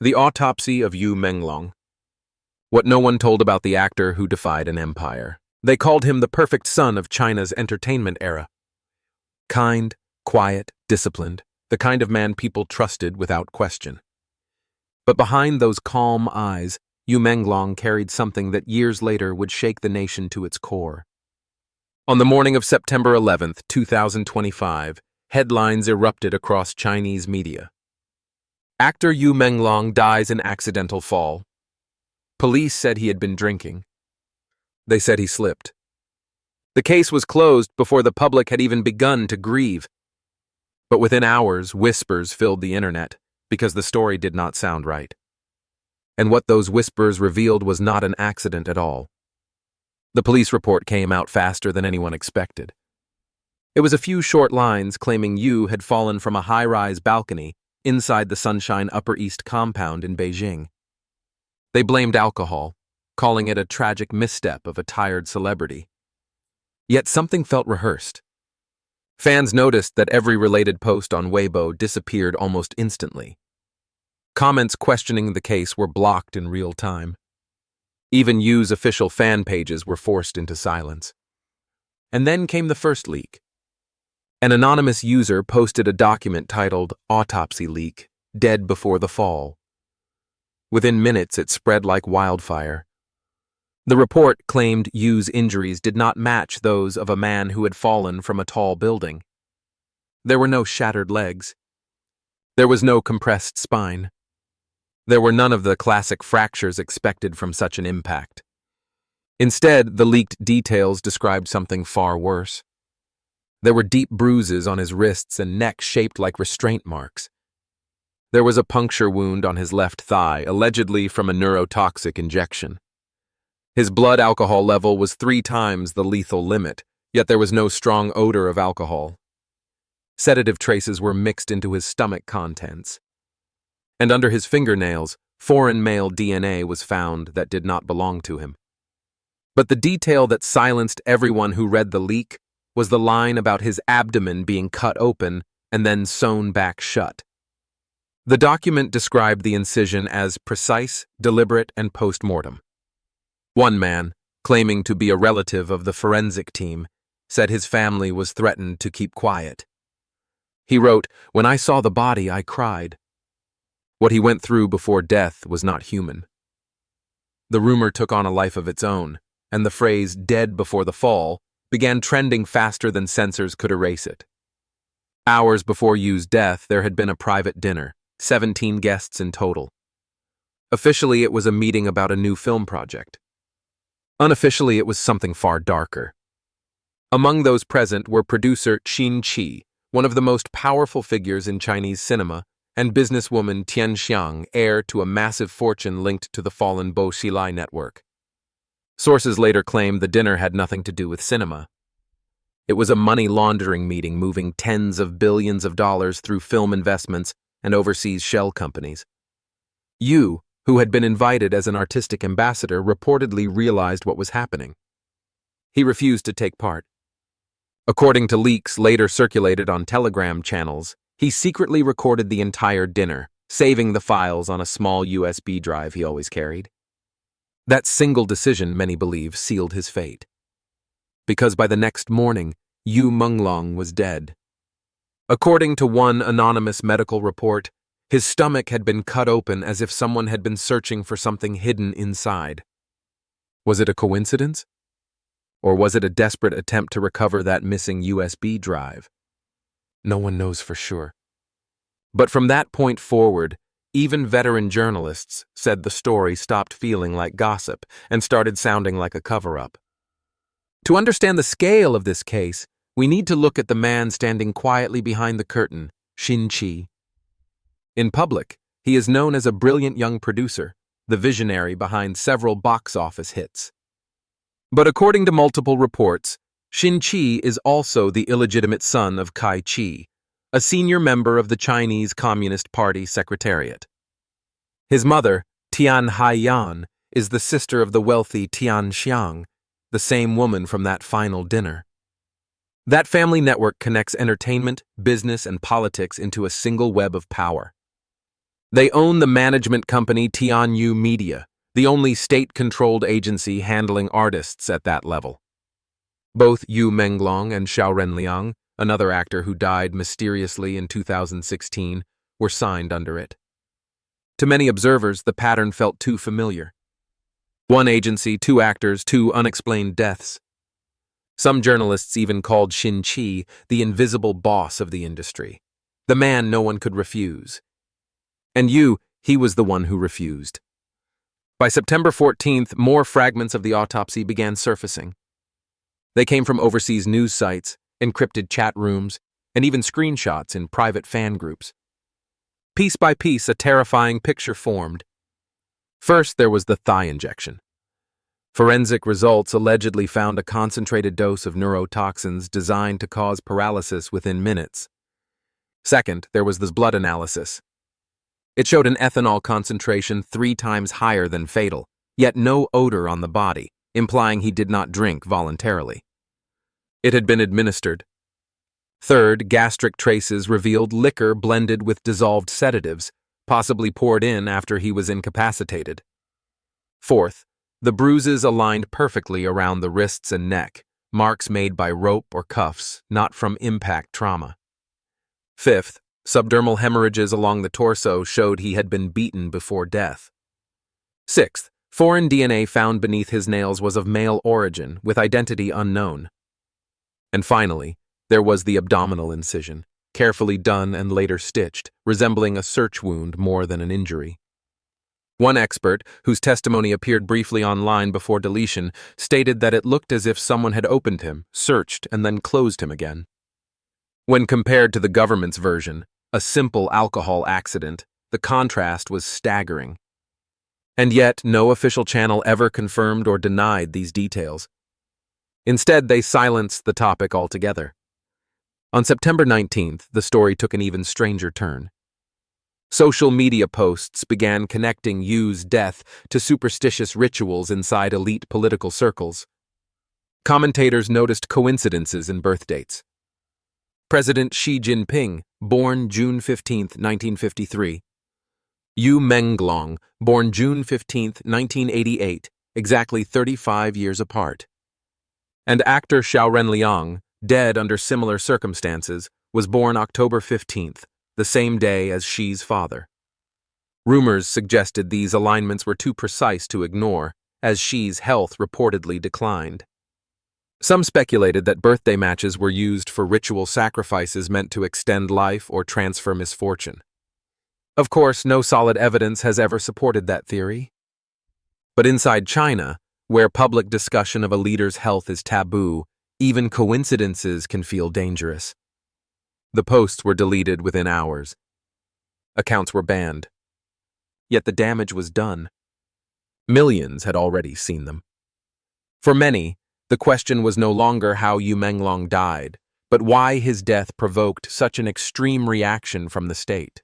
The Autopsy of Yu Menglong. What no one told about the actor who defied an empire. They called him the perfect son of China's entertainment era. Kind, quiet, disciplined, the kind of man people trusted without question. But behind those calm eyes, Yu Menglong carried something that years later would shake the nation to its core. On the morning of September 11th, 2025, headlines erupted across Chinese media. Actor Yu Menglong dies in accidental fall. Police said he had been drinking. They said he slipped. The case was closed before the public had even begun to grieve. But within hours, whispers filled the internet because the story did not sound right. And what those whispers revealed was not an accident at all. The police report came out faster than anyone expected. It was a few short lines claiming Yu had fallen from a high-rise balcony inside the Sunshine Upper East compound in Beijing. They blamed alcohol, calling it a tragic misstep of a tired celebrity. Yet something felt rehearsed. Fans noticed that every related post on Weibo disappeared almost instantly. Comments questioning the case were blocked in real time. Even Yu's official fan pages were forced into silence. And then came the first leak. An anonymous user posted a document titled Autopsy Leak, Dead Before the Fall. Within minutes, it spread like wildfire. The report claimed Yu's injuries did not match those of a man who had fallen from a tall building. There were no shattered legs. There was no compressed spine. There were none of the classic fractures expected from such an impact. Instead, the leaked details described something far worse. There were deep bruises on his wrists and neck shaped like restraint marks. There was a puncture wound on his left thigh, allegedly from a neurotoxic injection. His blood alcohol level was 3 times the lethal limit, yet there was no strong odor of alcohol. Sedative traces were mixed into his stomach contents. And under his fingernails, foreign male DNA was found that did not belong to him. But the detail that silenced everyone who read the leak was the line about his abdomen being cut open and then sewn back shut. The document described the incision as precise, deliberate, and postmortem. One man, claiming to be a relative of the forensic team, said his family was threatened to keep quiet. He wrote, "When I saw the body, I cried." What he went through before death was not human. The rumor took on a life of its own, and the phrase "dead before the fall" began trending faster than censors could erase it. Hours before Yu's death, there had been a private dinner, 17 guests in total. Officially, it was a meeting about a new film project. Unofficially, it was something far darker. Among those present were producer Qin Qi, one of the most powerful figures in Chinese cinema, and businesswoman Tian Xiang, heir to a massive fortune linked to the fallen Bo Xilai network. Sources later claimed the dinner had nothing to do with cinema. It was a money laundering meeting moving tens of billions of dollars through film investments and overseas shell companies. Yu, who had been invited as an artistic ambassador, reportedly realized what was happening. He refused to take part. According to leaks later circulated on Telegram channels, he secretly recorded the entire dinner, saving the files on a small USB drive he always carried. That single decision, many believe, sealed his fate. Because by the next morning, Yu Menglong was dead. According to one anonymous medical report, his stomach had been cut open as if someone had been searching for something hidden inside. Was it a coincidence? Or was it a desperate attempt to recover that missing USB drive? No one knows for sure. But from that point forward, even veteran journalists said the story stopped feeling like gossip and started sounding like a cover-up. To understand the scale of this case, we need to look at the man standing quietly behind the curtain, Qin Qi. In public, he is known as a brilliant young producer, the visionary behind several box office hits. But according to multiple reports, Qin Qi is also the illegitimate son of Kai Qi, a senior member of the Chinese Communist Party Secretariat. His mother, Tian Haiyan, is the sister of the wealthy Tian Xiang, the same woman from that final dinner. That family network connects entertainment, business, and politics into a single web of power. They own the management company Tianyu Media, the only state-controlled agency handling artists at that level. Both Yu Menglong and Xiaoren, another actor who died mysteriously in 2016, were signed under it. To many observers, the pattern felt too familiar. One agency, two actors, two unexplained deaths. Some journalists even called Xin Qi the invisible boss of the industry, the man no one could refuse. And he was the one who refused. By September 14th, more fragments of the autopsy began surfacing. They came from overseas news sites, encrypted chat rooms, and even screenshots in private fan groups. Piece by piece, a terrifying picture formed. First, there was the thigh injection. Forensic results allegedly found a concentrated dose of neurotoxins designed to cause paralysis within minutes. Second, there was this blood analysis. It showed an ethanol concentration 3 times higher than fatal, yet no odor on the body, implying he did not drink voluntarily. It had been administered. Third, gastric traces revealed liquor blended with dissolved sedatives, possibly poured in after he was incapacitated. Fourth, the bruises aligned perfectly around the wrists and neck, marks made by rope or cuffs, not from impact trauma. Fifth, subdermal hemorrhages along the torso showed he had been beaten before death. Sixth, foreign DNA found beneath his nails was of male origin, with identity unknown. And finally, there was the abdominal incision, carefully done and later stitched, resembling a search wound more than an injury. One expert, whose testimony appeared briefly online before deletion, stated that it looked as if someone had opened him, searched, and then closed him again. When compared to the government's version, a simple alcohol accident, the contrast was staggering. And yet, no official channel ever confirmed or denied these details. Instead, they silenced the topic altogether. On September 19th, the story took an even stranger turn. Social media posts began connecting Yu's death to superstitious rituals inside elite political circles. Commentators noticed coincidences in birth dates. President Xi Jinping, born June 15, 1953. Yu Menglong, born June 15, 1988, exactly 35 years apart. And actor Xiaoren, dead under similar circumstances, was born October 15th, the same day as Xi's father. Rumors suggested these alignments were too precise to ignore, as Xi's health reportedly declined. Some speculated that birthday matches were used for ritual sacrifices meant to extend life or transfer misfortune. Of course, no solid evidence has ever supported that theory. But inside China, where public discussion of a leader's health is taboo, even coincidences can feel dangerous. The posts were deleted within hours. Accounts were banned. Yet the damage was done. Millions had already seen them. For many, the question was no longer how Yu Menglong died, but why his death provoked such an extreme reaction from the state.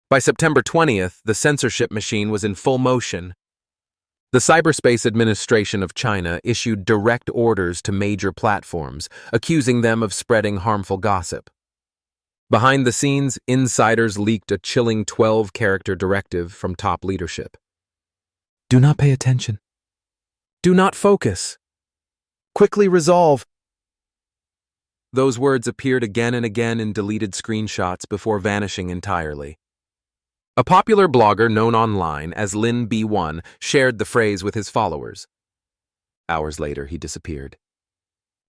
By September 20th, the censorship machine was in full motion. The Cyberspace Administration of China issued direct orders to major platforms, accusing them of spreading harmful gossip. Behind the scenes, insiders leaked a chilling 12-character directive from top leadership. Do not pay attention. Do not focus. Quickly resolve. Those words appeared again and again in deleted screenshots before vanishing entirely. A popular blogger known online as Lin B1 shared the phrase with his followers. Hours later, he disappeared.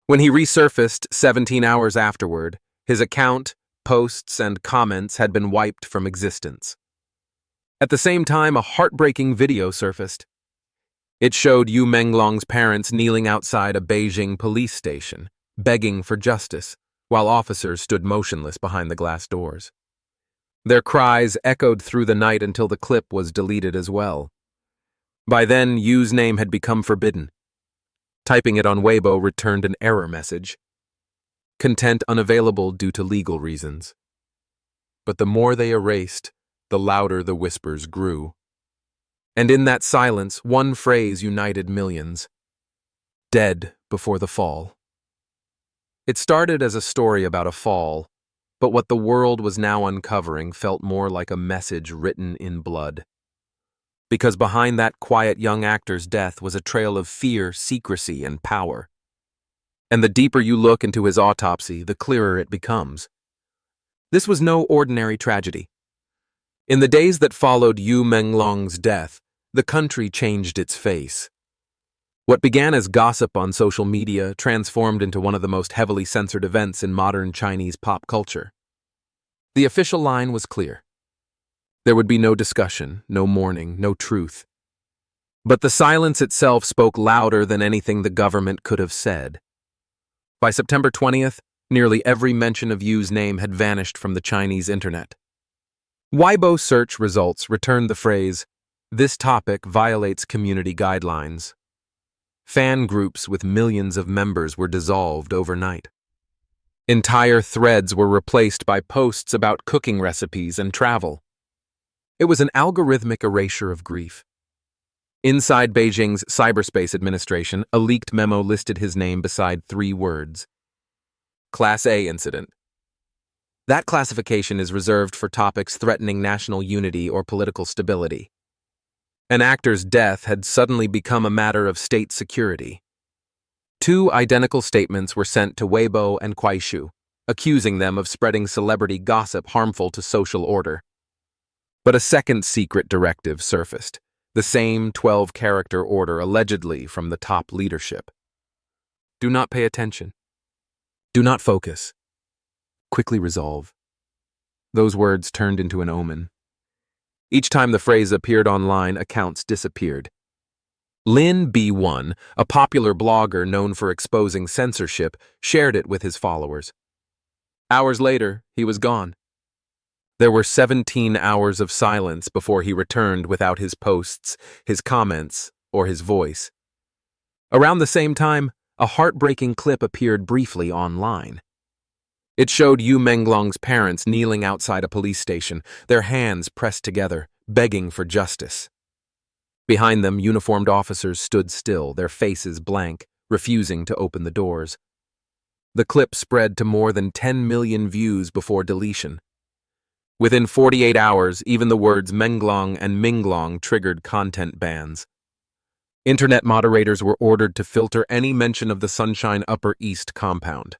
When he resurfaced 17 hours afterward, his account, posts, and comments had been wiped from existence. At the same time, a heartbreaking video surfaced. It showed Yu Menglong's parents kneeling outside a Beijing police station, begging for justice, while officers stood motionless behind the glass doors. Their cries echoed through the night until the clip was deleted as well. By then, Yu's name had become forbidden. Typing it on Weibo returned an error message. Content unavailable due to legal reasons. But the more they erased, the louder the whispers grew. And in that silence, one phrase united millions. Dead before the fall. It started as a story about a fall, but what the world was now uncovering felt more like a message written in blood. Because behind that quiet young actor's death was a trail of fear, secrecy, and power. And the deeper you look into his autopsy, the clearer it becomes. This was no ordinary tragedy. In the days that followed Yu Menglong's death, the country changed its face. What began as gossip on social media transformed into one of the most heavily censored events in modern Chinese pop culture. The official line was clear. There would be no discussion, no mourning, no truth. But the silence itself spoke louder than anything the government could have said. By September 20th, nearly every mention of Yu's name had vanished from the Chinese internet. Weibo search results returned the phrase, "This topic violates community guidelines." Fan groups with millions of members were dissolved overnight. Entire threads were replaced by posts about cooking recipes and travel. It was an algorithmic erasure of grief. Inside Beijing's cyberspace administration, a leaked memo listed his name beside 3 words. Class A incident. That classification is reserved for topics threatening national unity or political stability. An actor's death had suddenly become a matter of state security. 2 identical statements were sent to Weibo and Kuaishu, accusing them of spreading celebrity gossip harmful to social order. But a second secret directive surfaced, the same 12-character order allegedly from the top leadership. Do not pay attention. Do not focus. Quickly resolve. Those words turned into an omen. Each time the phrase appeared online, accounts disappeared. Lin B1, a popular blogger known for exposing censorship, shared it with his followers. Hours later, he was gone. There were 17 hours of silence before he returned without his posts, his comments, or his voice. Around the same time, a heartbreaking clip appeared briefly online. It showed Yu Menglong's parents kneeling outside a police station, their hands pressed together, begging for justice. Behind them, uniformed officers stood still, their faces blank, refusing to open the doors. The clip spread to more than 10 million views before deletion. Within 48 hours, even the words Menglong and Minglong triggered content bans. Internet moderators were ordered to filter any mention of the Sunshine Upper East compound.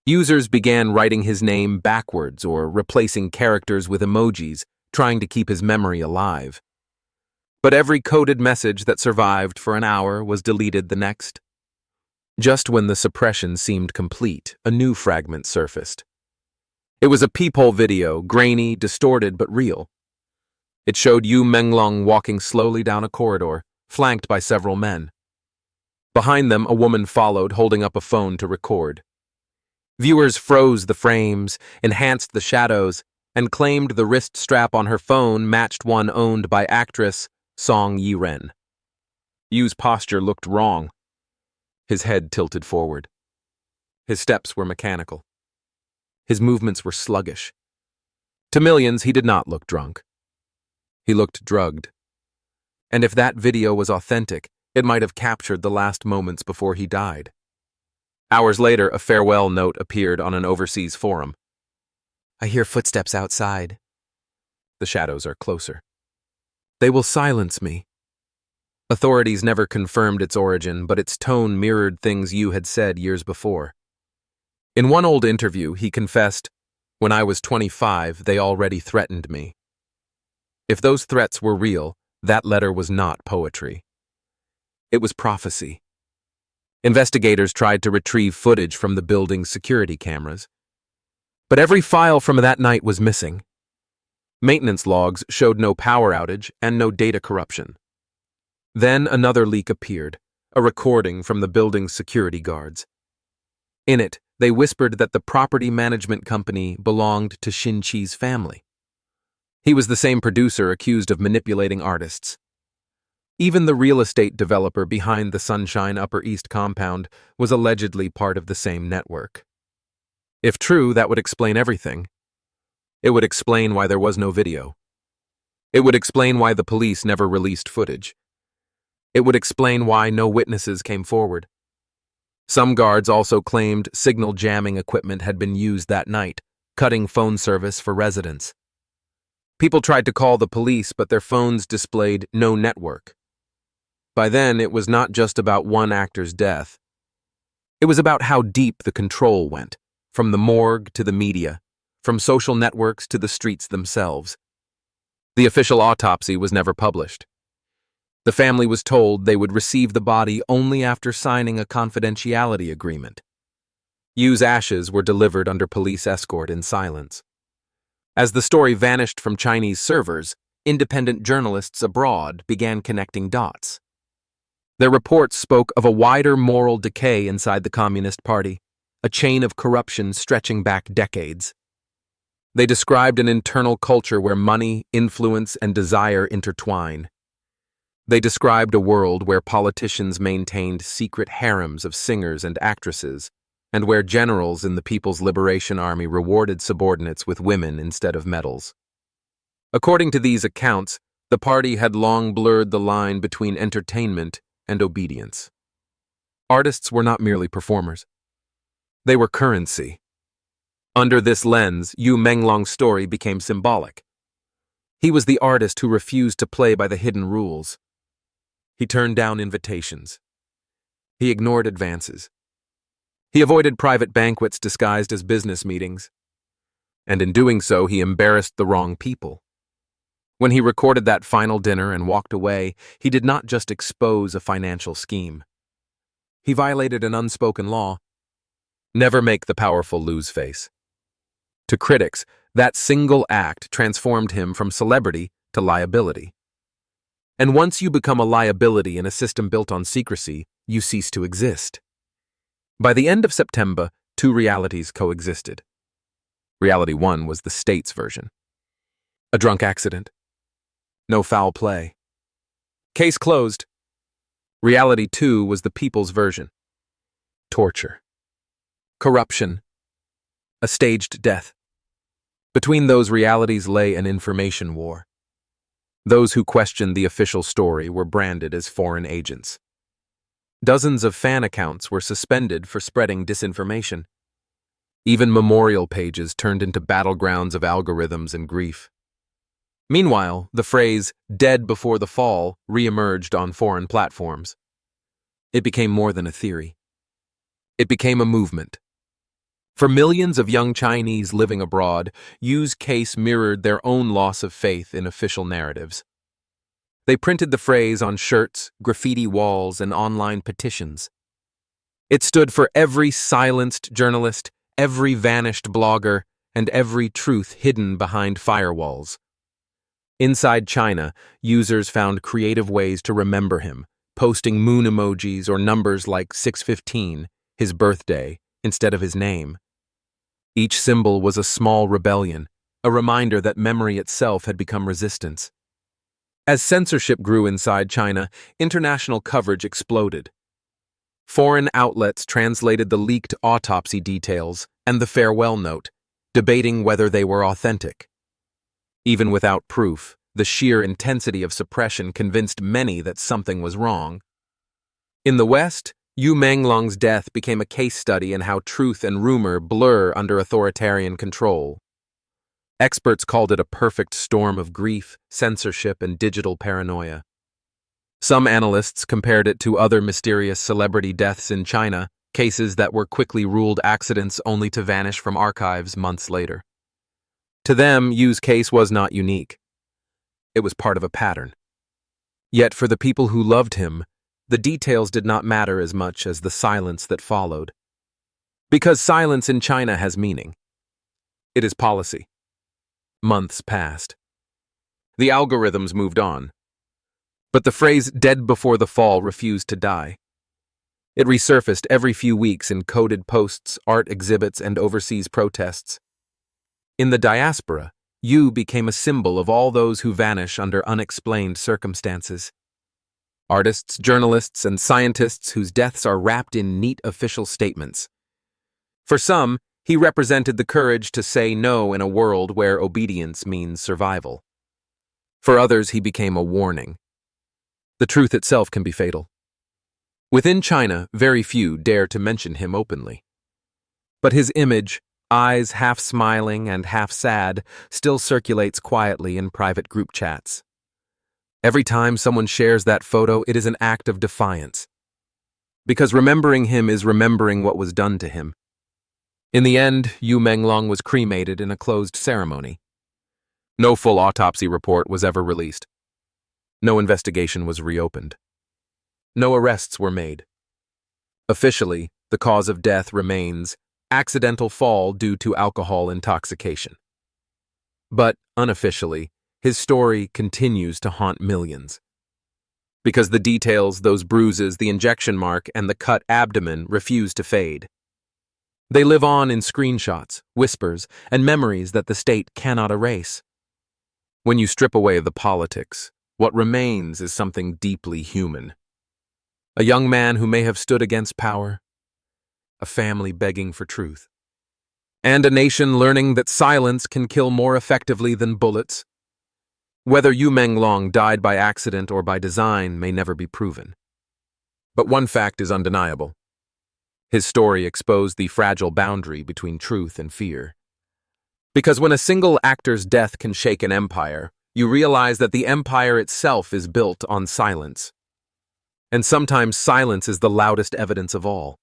Users began writing his name backwards or replacing characters with emojis, trying to keep his memory alive. But every coded message that survived for an hour was deleted the next. Just when the suppression seemed complete, a new fragment surfaced. It was a peephole video, grainy, distorted, but real. It showed Yu Menglong walking slowly down a corridor, flanked by several men. Behind them, a woman followed, holding up a phone to record. Viewers froze the frames, enhanced the shadows, and claimed the wrist strap on her phone matched one owned by actress Song Yiren. Yu's posture looked wrong. His head tilted forward. His steps were mechanical. His movements were sluggish. To millions, he did not look drunk. He looked drugged. And if that video was authentic, it might have captured the last moments before he died. Hours later, a farewell note appeared on an overseas forum. I hear footsteps outside. The shadows are closer. They will silence me. Authorities never confirmed its origin, but its tone mirrored things Yu had said years before. In one old interview, he confessed, "When I was 25, they already threatened me." If those threats were real, that letter was not poetry. It was prophecy. Investigators tried to retrieve footage from the building's security cameras. But every file from that night was missing. Maintenance logs showed no power outage and no data corruption. Then another leak appeared, a recording from the building's security guards. In it, they whispered that the property management company belonged to Shin Chi's family. He was the same producer accused of manipulating artists. Even the real estate developer behind the Sunshine Upper East compound was allegedly part of the same network. If true, that would explain everything. It would explain why there was no video. It would explain why the police never released footage. It would explain why no witnesses came forward. Some guards also claimed signal jamming equipment had been used that night, cutting phone service for residents. People tried to call the police, but their phones displayed no network. By then, it was not just about one actor's death. It was about how deep the control went, from the morgue to the media, from social networks to the streets themselves. The official autopsy was never published. The family was told they would receive the body only after signing a confidentiality agreement. Yu's ashes were delivered under police escort in silence. As the story vanished from Chinese servers, independent journalists abroad began connecting dots. Their reports spoke of a wider moral decay inside the Communist Party, a chain of corruption stretching back decades. They described an internal culture where money, influence, and desire intertwine. They described a world where politicians maintained secret harems of singers and actresses, and where generals in the People's Liberation Army rewarded subordinates with women instead of medals. According to these accounts, the party had long blurred the line between entertainment and obedience. Artists were not merely performers. They were currency. Under this lens, Yu Menglong's story became symbolic. He was the artist who refused to play by the hidden rules. He turned down invitations. He ignored advances. He avoided private banquets disguised as business meetings. And in doing so, he embarrassed the wrong people. When he recorded that final dinner and walked away, he did not just expose a financial scheme. He violated an unspoken law. Never make the powerful lose face. To critics, that single act transformed him from celebrity to liability. And once you become a liability in a system built on secrecy, you cease to exist. By the end of September, two realities coexisted. Reality one was the state's version. A drunk accident. No foul play. Case closed. Reality two was the people's version. Torture. Corruption. A staged death. Between those realities lay an information war. Those who questioned the official story were branded as foreign agents. Dozens of fan accounts were suspended for spreading disinformation. Even memorial pages turned into battlegrounds of algorithms and grief. Meanwhile, the phrase, "dead before the fall," re-emerged on foreign platforms. It became more than a theory. It became a movement. For millions of young Chinese living abroad, Yu's case mirrored their own loss of faith in official narratives. They printed the phrase on shirts, graffiti walls, and online petitions. It stood for every silenced journalist, every vanished blogger, and every truth hidden behind firewalls. Inside China, users found creative ways to remember him, posting moon emojis or numbers like 615, his birthday, instead of his name. Each symbol was a small rebellion, a reminder that memory itself had become resistance. As censorship grew inside China, international coverage exploded. Foreign outlets translated the leaked autopsy details and the farewell note, debating whether they were authentic. Even without proof, the sheer intensity of suppression convinced many that something was wrong. In the West, Yu Menglong's death became a case study in how truth and rumor blur under authoritarian control. Experts called it a perfect storm of grief, censorship, and digital paranoia. Some analysts compared it to other mysterious celebrity deaths in China, cases that were quickly ruled accidents only to vanish from archives months later. To them, Yu's case was not unique. It was part of a pattern. Yet for the people who loved him, the details did not matter as much as the silence that followed. Because silence in China has meaning. It is policy. Months passed. The algorithms moved on. But the phrase "dead before the fall" refused to die. It resurfaced every few weeks in coded posts, art exhibits, and overseas protests. In the diaspora, Yu became a symbol of all those who vanish under unexplained circumstances. Artists, journalists, and scientists whose deaths are wrapped in neat official statements. For some, he represented the courage to say no in a world where obedience means survival. For others, he became a warning. The truth itself can be fatal. Within China, very few dare to mention him openly. But his image, eyes half smiling and half sad, still circulates quietly in private group chats. Every time someone shares that photo, it is an act of defiance. Because remembering him is remembering what was done to him. In the end, Yu Menglong was cremated in a closed ceremony. No full autopsy report was ever released. No investigation was reopened. No arrests were made. Officially, the cause of death remains accidental fall due to alcohol intoxication. But unofficially, his story continues to haunt millions. Because the details, those bruises, the injection mark, and the cut abdomen refuse to fade. They live on in screenshots, whispers, and memories that the state cannot erase. When you strip away the politics, what remains is something deeply human. A young man who may have stood against power, a family begging for truth, and a nation learning that silence can kill more effectively than bullets. Whether Yu Menglong died by accident or by design may never be proven. But one fact is undeniable. His story exposed the fragile boundary between truth and fear. Because when a single actor's death can shake an empire, you realize that the empire itself is built on silence. And sometimes silence is the loudest evidence of all.